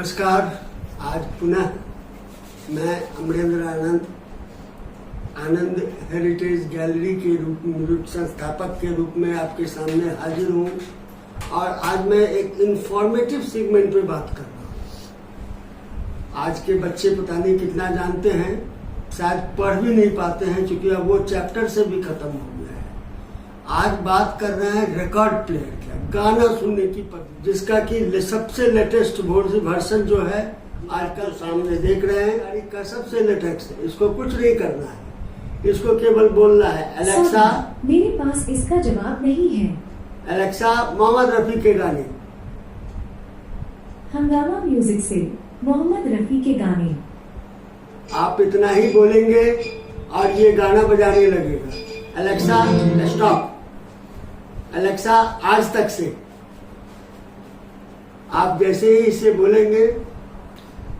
नमस्कार। आज पुनः मैं अमरेंद्र आनंद हेरिटेज गैलरी के रूप संस्थापक के रूप में आपके सामने हाजिर हूँ और आज मैं एक इंफॉर्मेटिव सेगमेंट पे बात कर रहा हूँ। आज के बच्चे पता नहीं कितना जानते हैं, शायद पढ़ भी नहीं पाते हैं क्योंकि अब वो चैप्टर से भी खत्म हो गया है। आज बात कर रहे हैं रिकॉर्ड प्लेयर का, गाना सुनने की पद्धति, जिसका कि सबसे लेटेस्ट वर्जन जो है आजकल सामने देख रहे हैं। तारीख का सबसे लेटेस्ट है। इसको कुछ नहीं करना है, इसको केवल बोलना है एलेक्सा, मेरे पास इसका जवाब नहीं है। एलेक्सा मोहम्मद रफी के गाने। हंगामा म्यूजिक से मोहम्मद रफी के गाने। आप इतना ही बोलेंगे और ये गाना बजाने लगेगा। Alexa stop. एलेक्सा आज तक से। आप जैसे ही इसे बोलेंगे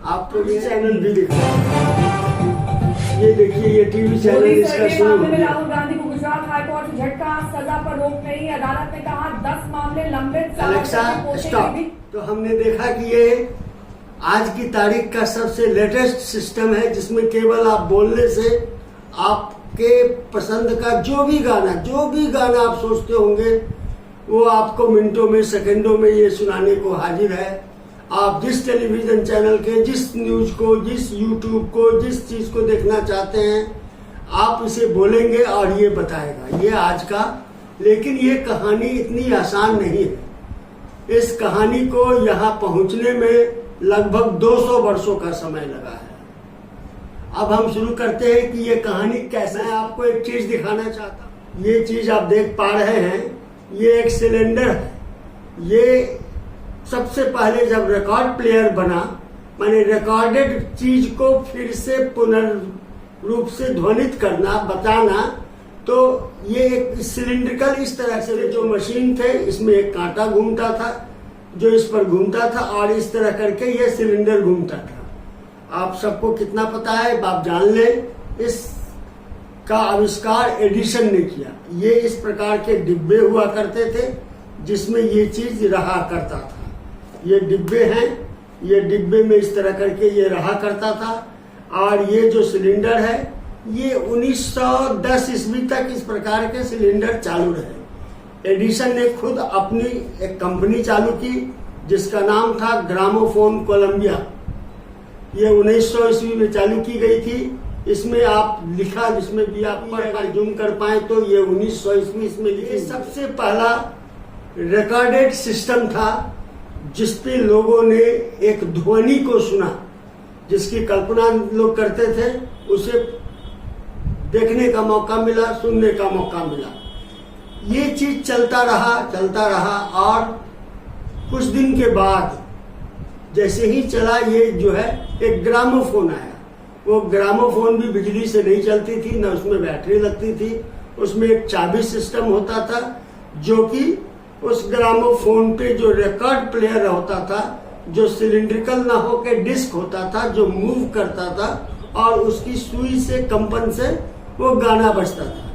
आपको ये चैनल भी दिखा। ये देखिए, ये टीवी चैनल इसका शुरू हो गया। राहुल गांधी को गुजरात हाईकोर्ट से झटका, सजा पर रोक नहीं। अदालत ने कहा 10 मामले लंबित। Alexa stop. तो हमने देखा कि ये आज की तारीख का सबसे लेटेस्ट सिस्टम है जिसमें केवल आप बोलने से आपके पसंद का जो भी गाना आप सोचते होंगे वो आपको मिनटों में, सेकंडों में ये सुनाने को हाजिर है। आप जिस टेलीविजन चैनल के, जिस न्यूज को, जिस यूट्यूब को, जिस चीज को देखना चाहते हैं आप इसे बोलेंगे और ये बताएगा। ये आज का, लेकिन ये कहानी इतनी आसान नहीं है। इस कहानी को यहाँ पहुंचने में लगभग 200 वर्षों का समय लगा है। अब हम शुरू करते हैं कि ये कहानी कैसे। मैं आपको एक चीज दिखाना चाहता हूँ। ये चीज आप देख पा रहे हैं, ये एक सिलेंडर है। ये सबसे पहले जब रिकॉर्ड प्लेयर बना, माने रिकॉर्डेड चीज को फिर से पुनर्रूप से ध्वनित करना, बताना, तो ये एक सिलिंड्रिकल इस तरह से जो मशीन थे, इसमें एक कांटा घूमता था जो इस पर घूमता था और इस तरह करके ये सिलेंडर घूमता था। आप सबको कितना पता है आप जान लें, इस का आविष्कार एडिसन ने किया। ये इस प्रकार के डिब्बे हुआ करते थे जिसमें ये चीज रहा करता था। ये डिब्बे हैं, ये डिब्बे में इस तरह करके ये रहा करता था। और ये जो सिलेंडर है ये 1910 ईस्वी तक इस प्रकार के सिलेंडर चालू रहे। एडिसन ने खुद अपनी एक कंपनी चालू की जिसका नाम था ग्रामोफोन कोलंबिया। ये 1900 ईस्वी में चालू की गई थी। इसमें आप लिखा, जिसमें भी आप पढ़ जूम कर पाए तो ये 1900 ईस्वी इसमें लिखी। सबसे पहला रिकॉर्डेड सिस्टम था जिसपे लोगों ने एक ध्वनि को सुना, जिसकी कल्पना लोग करते थे, उसे देखने का मौका मिला, सुनने का मौका मिला। ये चीज चलता रहा और कुछ दिन के बाद जैसे ही चला, ये जो है एक ग्रामोफोन आया। वो ग्रामोफोन भी बिजली से नहीं चलती थी, न उसमें बैटरी लगती थी। उसमें एक चाबी सिस्टम होता था जो कि उस ग्रामोफोन पे जो रिकॉर्ड प्लेयर होता था, जो सिलिंड्रिकल ना होकर डिस्क होता था, जो मूव करता था और उसकी सुई से, कंपन से वो गाना बजता था।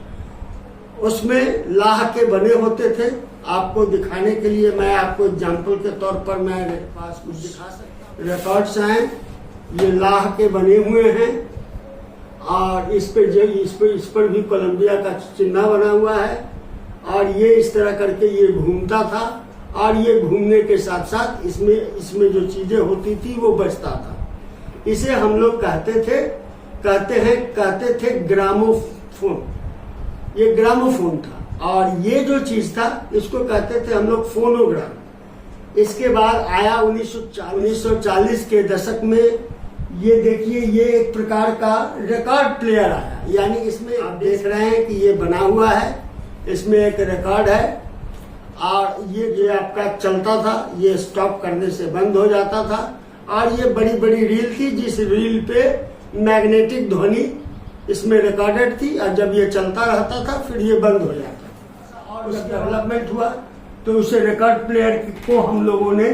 उसमें लाह के बने होते थे। आपको दिखाने के लिए मैं आपको एग्जाम्पल के तौर पर मेरे पास कुछ दिखा सकता हूँ। रिकॉर्ड्स हैं, ये लाह के बने हुए हैं और इस पर भी कोलंबिया का चिन्ह बना हुआ है। और ये इस तरह करके ये घूमता था और ये घूमने के साथ साथ इसमें जो चीजें होती थी वो बजता था। इसे हम लोग कहते थे ग्रामोफोन। ये ग्रामोफोन था। और ये जो चीज था इसको कहते थे हम लोग फोनोग्राम। इसके बाद आया 1940 के दशक में, ये देखिए, ये एक प्रकार का रिकॉर्ड प्लेयर आया। यानी इसमें आप देख रहे हैं कि ये बना हुआ है, इसमें एक रिकॉर्ड है और ये आपका चलता था, ये स्टॉप करने से बंद हो जाता था। और ये बड़ी बड़ी रील थी, जिस रील पे मैग्नेटिक ध्वनि इसमें रिकॉर्डेड थी और जब ये चलता रहता था फिर ये बंद हो जाता था। और जब डेवलपमेंट हुआ तो उसे रिकॉर्ड प्लेयर को हम लोगों ने,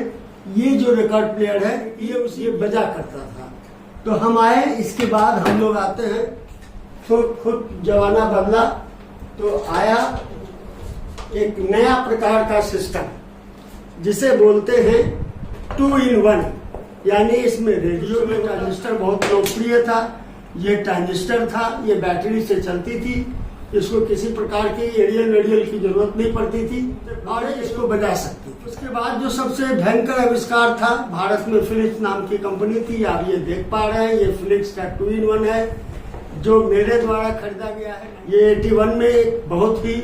ये जो रिकॉर्ड प्लेयर है ये बजा करता था। तो हम आए, इसके बाद हम लोग आते हैं, खुद जमाना बदला तो आया एक नया प्रकार का सिस्टम जिसे बोलते हैं 2 in 1। यानी इसमें रेडियो में ट्रांजिस्टर बहुत लोकप्रिय था। ये ट्रांजिस्टर था, ये बैटरी से चलती थी, इसको किसी प्रकार की एरियल वेरियल की जरूरत नहीं पड़ती थी और इसको बजा सकती थी। उसके बाद जो सबसे भयंकर आविष्कार था, भारत में फिलिप्स नाम की कंपनी थी, आप ये देख पा रहे हैं, ये फिलिप्स का 2-in-1 है जो मेरे द्वारा खरीदा गया है। ये 81 में एक बहुत ही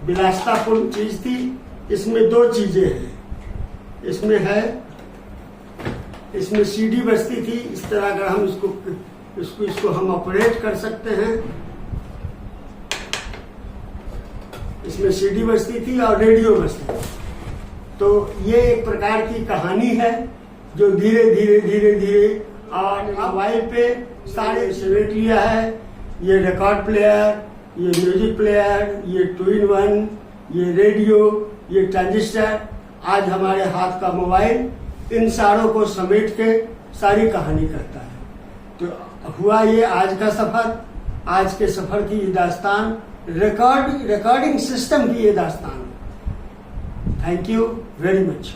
विलासितापूर्ण चीज थी। इसमें 2 चीजें हैं, इसमें सीडी बजती थी। इस तरह अगर हम इसको हम ऑपरेट कर सकते हैं, इसमें सीडी बजती थी और रेडियो बजती थी। तो ये एक प्रकार की कहानी है जो धीरे धीरे और मोबाइल पे सारे समेट लिया है। ये रिकॉर्ड प्लेयर, ये म्यूजिक प्लेयर, ये 2-in-1, ये रेडियो, ये ट्रांजिस्टर, आज हमारे हाथ का मोबाइल, इन सारों को समेट के सारी कहानी करता है। तो हुआ ये आज का सफर, आज के सफर की ये दास्तान, रिकॉर्डिंग सिस्टम की ये दास्तान। Thank you very much.